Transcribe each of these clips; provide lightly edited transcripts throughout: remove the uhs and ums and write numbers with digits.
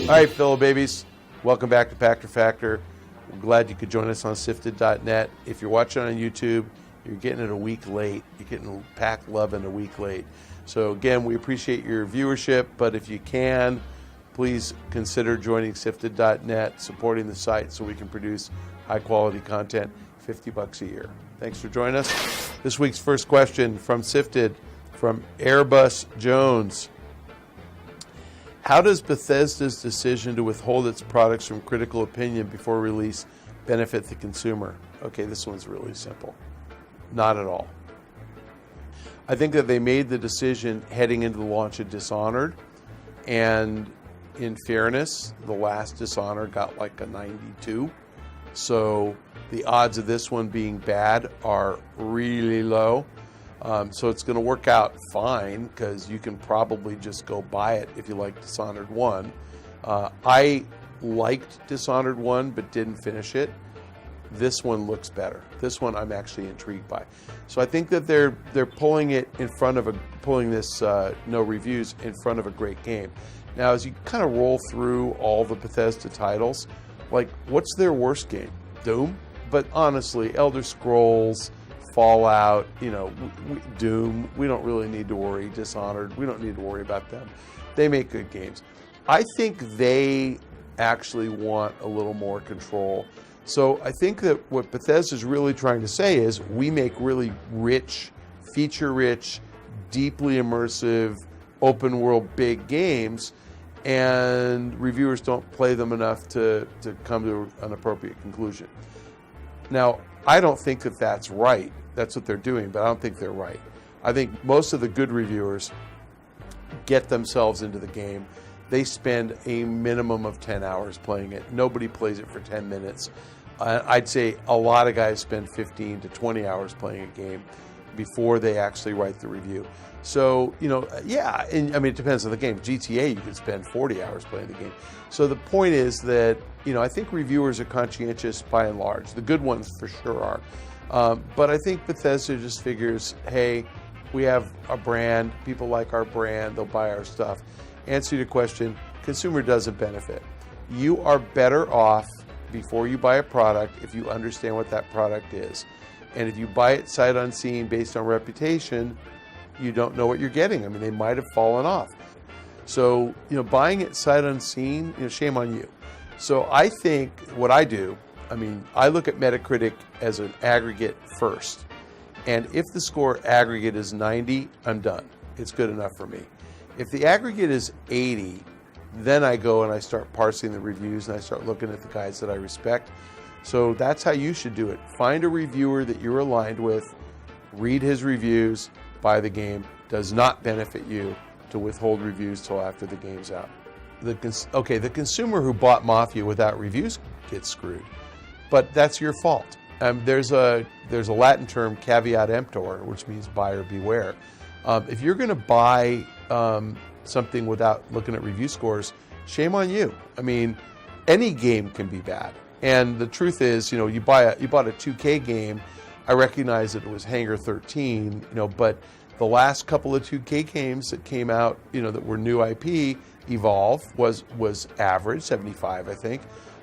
All right, fellow babies, welcome back to Pachter Factor. We're glad you could join us on SIFTD.net. If you're watching on YouTube, you're getting it a week late. You're getting Pack Lovin' a week late. So again, we appreciate your viewership, but if you can, please consider joining SIFTD.net, supporting the site so we can produce high-quality content, $50 a year. Thanks for joining us. This week's first question from SIFTD, from Airbus Jones. How does Bethesda's decision to withhold its products from critical opinion before release benefit the consumer? Okay, this one's really simple. Not at all. I think that they made the decision heading into the launch of Dishonored, and in fairness, the last Dishonored got like a 92. So the odds of this one being bad are really low. So it's going to work out fine because you can probably just go buy it if you like Dishonored 1. I liked Dishonored 1 but didn't finish it. This one looks better. This one I'm actually intrigued by. So I think that they're pulling it in front of pulling this no reviews in front of a great game. Now, as you kind of roll through all the Bethesda titles, like, what's their worst game? Doom? But honestly, Elder Scrolls, Fallout, Doom, we don't really need to worry. Dishonored, we don't need to worry about them. They make good games. I think they actually want a little more control. So I think that what Bethesda is really trying to say is we make really rich, feature-rich, deeply immersive, open-world big games, and reviewers don't play them enough to come to an appropriate conclusion. Now, I don't think that that's right. That's what they're doing, but I don't think they're right. I think most of the good reviewers get themselves into the game. They spend a minimum of 10 hours playing it. Nobody plays it for 10 minutes. I'd say a lot of guys spend 15 to 20 hours playing a game before they actually write the review. So, yeah, and I mean, it depends on the game. GTA, you can spend 40 hours playing the game. So the point is that, I think reviewers are conscientious by and large. The good ones for sure are. But I think Bethesda just figures, hey, we have a brand, people like our brand, they'll buy our stuff. Answer to your question, consumer doesn't benefit. You are better off before you buy a product if you understand what that product is. And if you buy it sight unseen based on reputation, you don't know what you're getting. I mean, they might have fallen off. So, buying it sight unseen, shame on you. So I think what I do, I look at Metacritic as an aggregate first. And if the score aggregate is 90, I'm done. It's good enough for me. If the aggregate is 80, then I go and I start parsing the reviews and I start looking at the guys that I respect. So that's how you should do it. Find a reviewer that you're aligned with, read his reviews, buy the game. Does not benefit you to withhold reviews till after the game's out. The consumer who bought Mafia without reviews gets screwed. But that's your fault. There's a Latin term, caveat emptor, which means buyer beware. If you're going to buy something without looking at review scores, shame on you. Any game can be bad. And the truth is, you bought a 2K game. I recognize that it was Hangar 13, but the last couple of 2K games that came out, that were new IP, Evolve was average, 75, I think.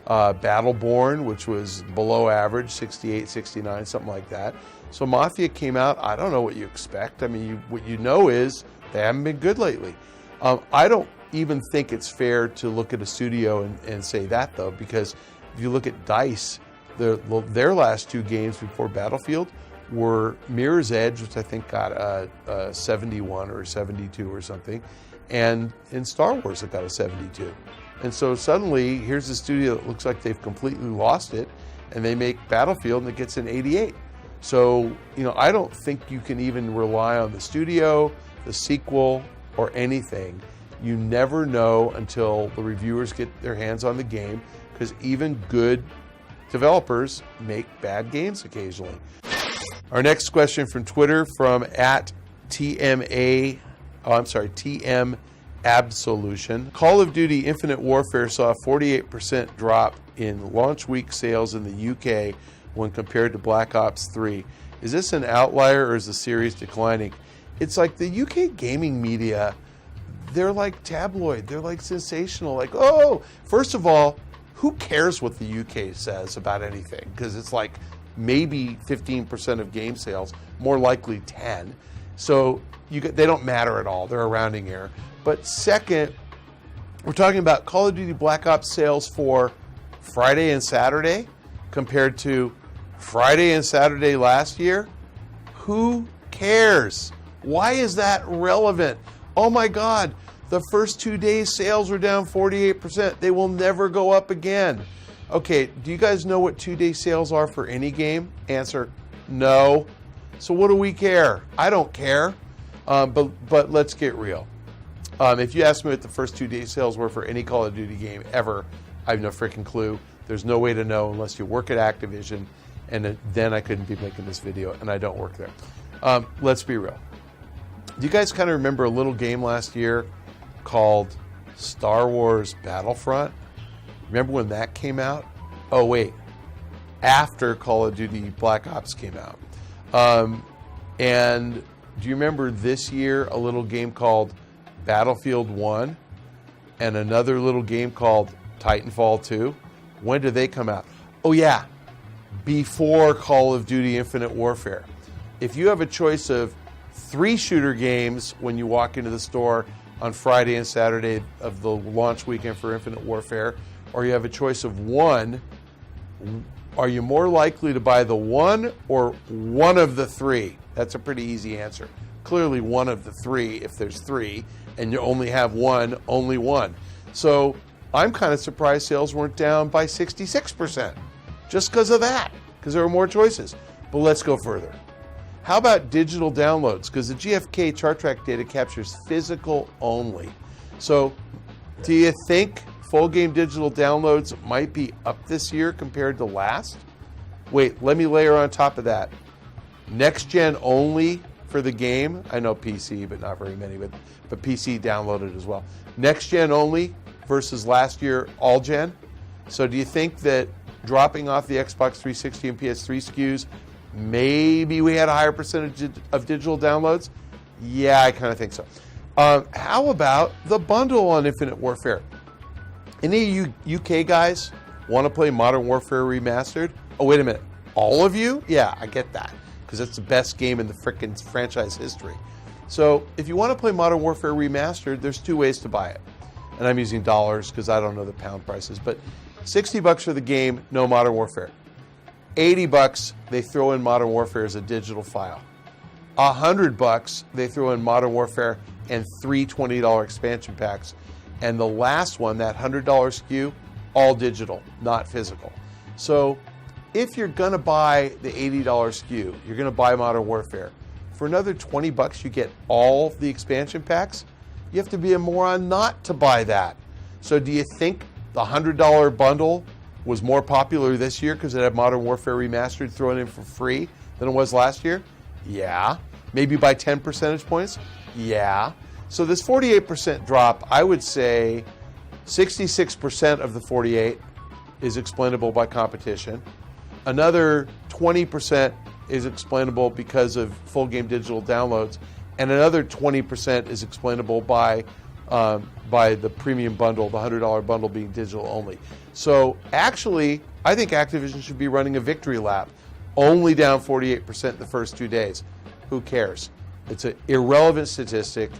Battleborn, which was below average, 68, 69, something like that. So Mafia came out. I don't know what you expect. What you know is they haven't been good lately. I don't even think it's fair to look at a studio and say that, though, because if you look at DICE, their last two games before Battlefield were Mirror's Edge, which I think got a 71 or 72 or something, and in Star Wars it got a 72. And so suddenly, here's a studio that looks like they've completely lost it, and they make Battlefield and it gets an 88. So, I don't think you can even rely on the studio, the sequel, or anything. You never know until the reviewers get their hands on the game, because even good developers make bad games occasionally. Our next question from Twitter from @TM Absolution. Call of Duty Infinite Warfare saw a 48% drop in launch week sales in the UK when compared to Black Ops 3. Is this an outlier or is the series declining? It's like the UK gaming media, they're like tabloid. They're like sensational. Like, oh, first of all, who cares what the UK says about anything? Because it's like maybe 15% of game sales, more likely 10. So they don't matter at all. They're a rounding error. But second, we're talking about Call of Duty Black Ops sales for Friday and Saturday compared to Friday and Saturday last year. Who cares? Why is that relevant? Oh my God, the first 2 days sales were down 48%. They will never go up again. Okay, do you guys know what 2-day sales are for any game? Answer, no. So what do we care? I don't care. But let's get real. If you ask me what the first 2-day sales were for any Call of Duty game ever, I have no freaking clue. There's no way to know unless you work at Activision, and then I couldn't be making this video, and I don't work there. Let's be real. Do you guys kind of remember a little game last year called Star Wars Battlefront? Remember when that came out? Oh, wait. After Call of Duty Black Ops came out. And do you remember this year a little game called Battlefield 1 and another little game called Titanfall 2? When did they come out? Oh, yeah. Before Call of Duty Infinite Warfare. If you have a choice of 3 shooter games when you walk into the store on Friday and Saturday of the launch weekend for Infinite Warfare, or you have a choice of 1, are you more likely to buy the 1 or one of the 3? That's a pretty easy answer. Clearly one of the 3 if there's 3, and you only have 1, only 1. So I'm kind of surprised sales weren't down by 66% just because of that, because there were more choices. But let's go further. How about digital downloads? Because the GfK chart track data captures physical only. So do you think full game digital downloads might be up this year compared to last? Wait, let me layer on top of that. Next gen only for the game. I know PC, but not very many, but PC downloaded as well. Next gen only versus last year all gen. So do you think that dropping off the Xbox 360 and PS3 SKUs, maybe we had a higher percentage of digital downloads? Yeah, I kind of think so. How about the bundle on Infinite Warfare? Any of you UK guys want to play Modern Warfare Remastered? Oh, wait a minute. All of you? Yeah, I get that, because it's the best game in the frickin' franchise history. So if you want to play Modern Warfare Remastered, there's 2 ways to buy it. And I'm using dollars because I don't know the pound prices. But $60 for the game, no Modern Warfare. $80, they throw in Modern Warfare as a digital file. $100, they throw in Modern Warfare and 3 $20 expansion packs. And the last one, that $100 SKU, all digital, not physical. So if you're going to buy the $80 SKU, you're going to buy Modern Warfare. For another $20, you get all the expansion packs. You have to be a moron not to buy that. So do you think the $100 bundle was more popular this year because it had Modern Warfare Remastered thrown in for free than it was last year? Yeah. Maybe by 10 percentage points? Yeah. So this 48% drop, I would say 66% of the 48 is explainable by competition. Another 20% is explainable because of full game digital downloads, and another 20% is explainable by the premium bundle, the $100 bundle being digital only. So actually, I think Activision should be running a victory lap, only down 48% the first 2 days. Who cares? It's an irrelevant statistic.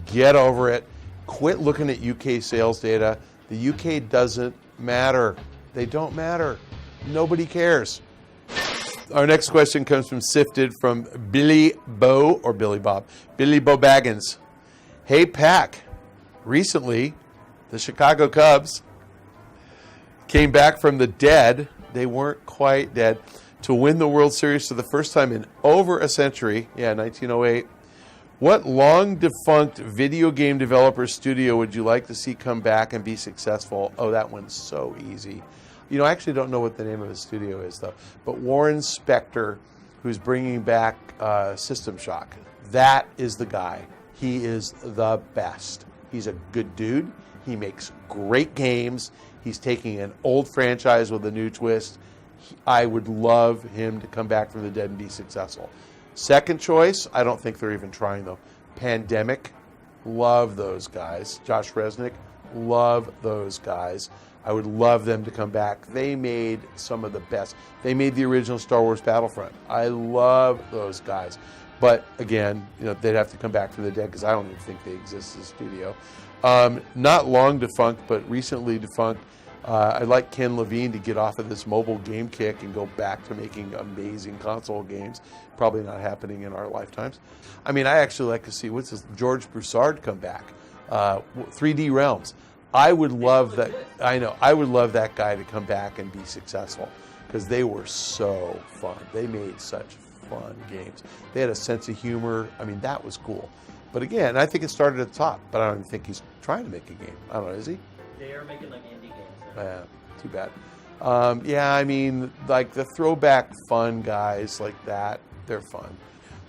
Get over it. Quit looking at UK sales data. The UK doesn't matter. They don't matter. Nobody cares. Our next question comes from SIFTD from Billy Bo, or Billy Bob. Billy Bo Baggins. Hey, Pach. Recently, the Chicago Cubs came back from the dead. They weren't quite dead. To win the World Series for the first time in over a century. Yeah, 1908. What long-defunct video game developer studio would you like to see come back and be successful? Oh, that one's so easy. You know, I actually don't know what the name of the studio is, though. But Warren Spector, who's bringing back System Shock, that is the guy. He is the best. He's a good dude. He makes great games. He's taking an old franchise with a new twist. I would love him to come back from the dead and be successful. Second choice, I don't think they're even trying, though. Pandemic. love those guys. Josh Resnick, love those guys. I would love them to come back. They made some of the best. They made the original Star Wars Battlefront. I love those guys. But again, they'd have to come back from the dead because I don't even think they exist as a studio. Not long defunct, but recently defunct. I'd like Ken Levine to get off of this mobile game kick and go back to making amazing console games. Probably not happening in our lifetimes. I mean, I actually like to see, George Broussard come back. 3D Realms. I would love that. I know. I would love that guy to come back and be successful because they were so fun. They made such fun games. They had a sense of humor. I mean, that was cool. But again, I think it started at the top, but I don't even think he's trying to make a game. I don't know, is he? They are making like indie games. Yeah, too bad. Yeah, I mean, like the throwback fun guys like that, they're fun.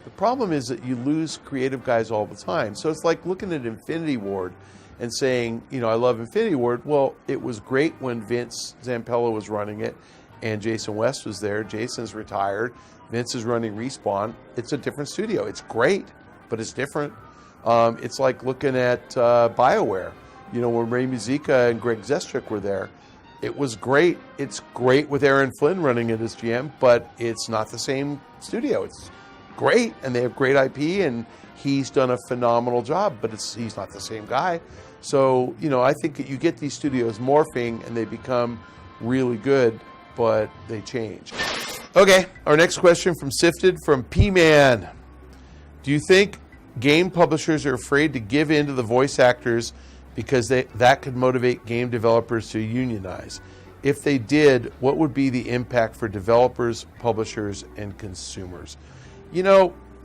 The problem is that you lose creative guys all the time. So it's like looking at Infinity Ward and saying, I love Infinity Ward. Well, it was great when Vince Zampella was running it and Jason West was there. Jason's retired. Vince is running Respawn. It's a different studio. It's great, but it's different. It's like looking at BioWare. When Ray Muzica and Greg Zestrick were there, it was great. It's great with Aaron Flynn running it as GM, but it's not the same studio. It's great, and they have great IP, and he's done a phenomenal job, but he's not the same guy. So, I think that you get these studios morphing, and they become really good, but they change. Okay, our next question from SIFTD from P-Man. Do you think game publishers are afraid to give in to the voice actors because that could motivate game developers to unionize? If they did, what would be the impact for developers, publishers, and consumers?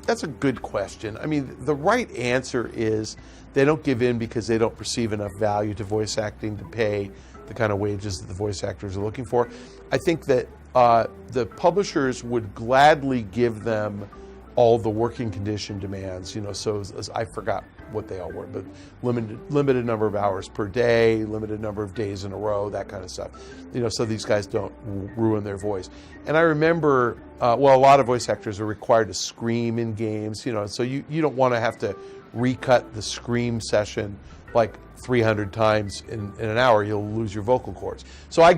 That's a good question. I mean, the right answer is they don't give in because they don't perceive enough value to voice acting to pay the kind of wages that the voice actors are looking for. I think that the publishers would gladly give them all the working condition demands, so I forgot what they all were, but limited number of hours per day, limited number of days in a row, that kind of stuff, so these guys don't ruin their voice. And I remember, a lot of voice actors are required to scream in games, so you don't want to have to recut the scream session like 300 times in an hour. You'll lose your vocal cords. So I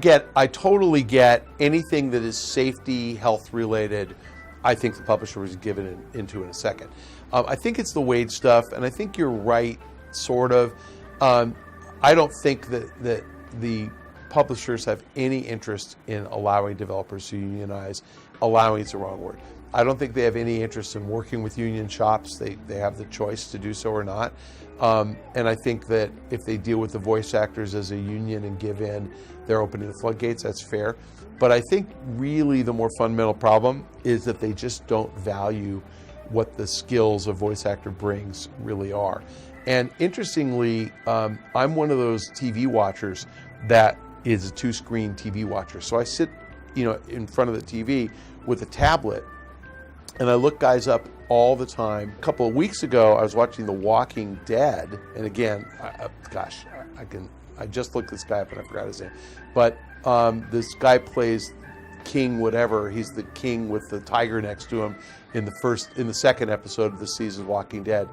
totally get anything that is safety, health related. I think the publisher was given into in a second. I think it's the wage stuff, and I think you're right, sort of. I don't think that the publishers have any interest in allowing developers to unionize. Allowing is the wrong word. I don't think they have any interest in working with union shops. They have the choice to do so or not. And I think that if they deal with the voice actors as a union and give in, they're opening the floodgates. That's fair. But I think really the more fundamental problem is that they just don't value what the skills a voice actor brings really are. And interestingly, I'm one of those TV watchers that is a two-screen TV watcher. So I sit, in front of the TV with a tablet, and I look guys up all the time. A couple of weeks ago, I was watching The Walking Dead, and again, I just looked this guy up and I forgot his name, but this guy plays King whatever. He's the king with the tiger next to him in the second episode of the season of Walking Dead.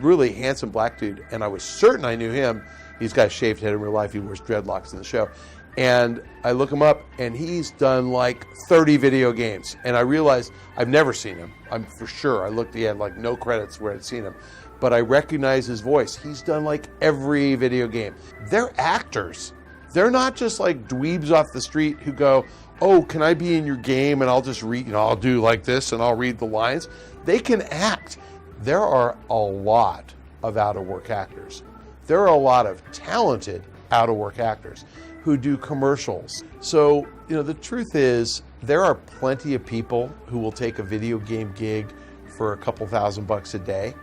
Really handsome black dude, and I was certain I knew him. He's got a shaved head in real life. He wears dreadlocks in the show. And I look him up, and he's done like 30 video games. And I realized I've never seen him. I'm for sure. I looked, he had like no credits where I'd seen him. But I recognize his voice. He's done like every video game. They're actors. They're not just like dweebs off the street who go, oh, can I be in your game? And I'll just read, I'll do like this and I'll read the lines. They can act. There are a lot of out-of-work actors. There are a lot of talented out-of-work actors who do commercials. So, the truth is, there are plenty of people who will take a video game gig for a couple $1,000 a day.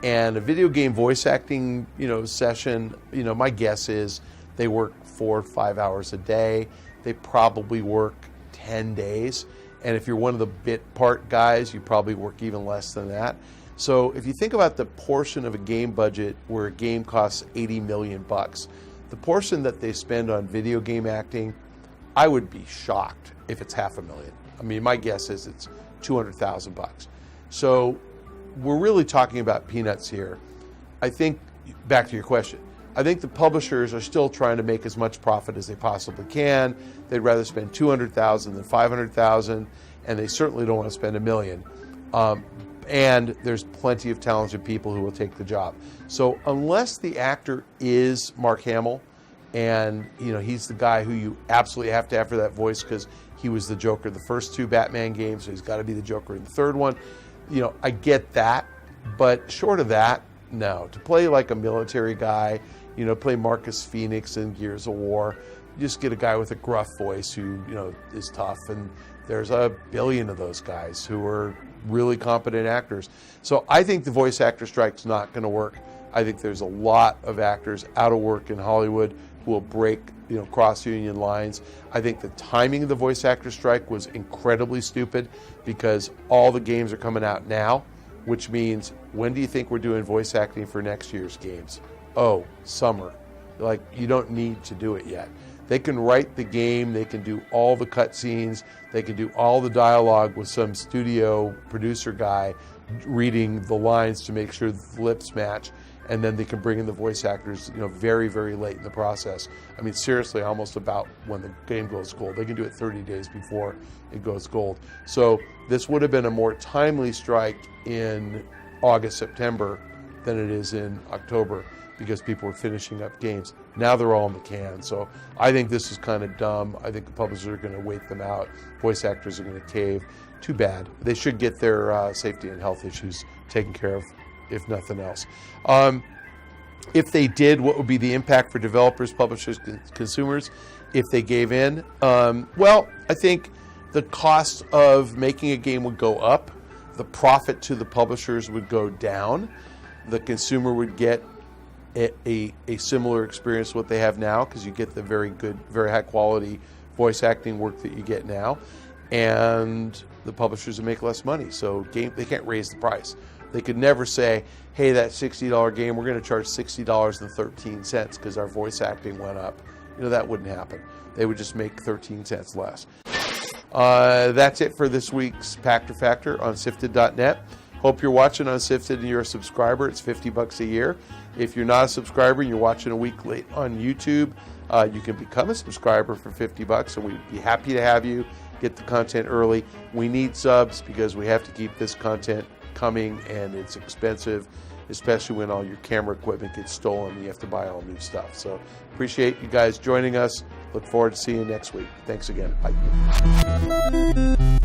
And a video game voice acting, session, my guess is they work 4 or 5 hours a day. They probably work 10 days. And if you're one of the bit part guys, you probably work even less than that. So if you think about the portion of a game budget where a game costs $80 million, the portion that they spend on video game acting, I would be shocked if it's $500,000. I mean, my guess is it's $200,000. So we're really talking about peanuts here. I think, back to your question, I think the publishers are still trying to make as much profit as they possibly can. They'd rather spend $200,000 than $500,000, and they certainly don't want to spend $1 million. And there's plenty of talented people who will take the job. So unless the actor is Mark Hamill, and he's the guy who you absolutely have to have for that voice because he was the Joker the first 2 Batman games, so he's got to be the Joker in the 3rd one. I get that, but short of that, no. To play like a military guy, play Marcus Phoenix in Gears of War, you just get a guy with a gruff voice who, is tough, and there's a billion of those guys who are really competent actors. So I think the voice actor strike's not going to work. I think there's a lot of actors out of work in Hollywood who will break, cross-union lines. I think the timing of the voice actor strike was incredibly stupid because all the games are coming out now, which means, when do you think we're doing voice acting for next year's games? Oh, summer. Like, you don't need to do it yet. They can write the game, they can do all the cutscenes, they can do all the dialogue with some studio producer guy reading the lines to make sure the lips match, and then they can bring in the voice actors, very, very late in the process. I mean, seriously, almost about when the game goes gold. They can do it 30 days before it goes gold. So this would have been a more timely strike in August, September than it is in October, because people were finishing up games. Now they're all in the can. So I think this is kind of dumb. I think the publishers are going to wait them out. Voice actors are going to cave. Too bad. They should get their safety and health issues taken care of, if nothing else. If they did, what would be the impact for developers, publishers, consumers if they gave in? Well, I think the cost of making a game would go up. The profit to the publishers would go down. The consumer would get a similar experience to what they have now, because you get the very good, very high quality voice acting work that you get now, and the publishers would make less money. So they can't raise the price. They could never say, hey, that $60 game, we're going to charge $60.13 because our voice acting went up. That wouldn't happen. They would just make 13 cents less. That's it for this week's Pachter Factor on SIFTD.net. Hope you're watching on SIFTD and you're a subscriber. It's $50 a year. If you're not a subscriber and you're watching a week late on YouTube, you can become a subscriber for $50, and we'd be happy to have you get the content early. We need subs because we have to keep this content coming, and it's expensive, especially when all your camera equipment gets stolen and you have to buy all new stuff. So appreciate you guys joining us. Look forward to seeing you next week. Thanks again. Bye.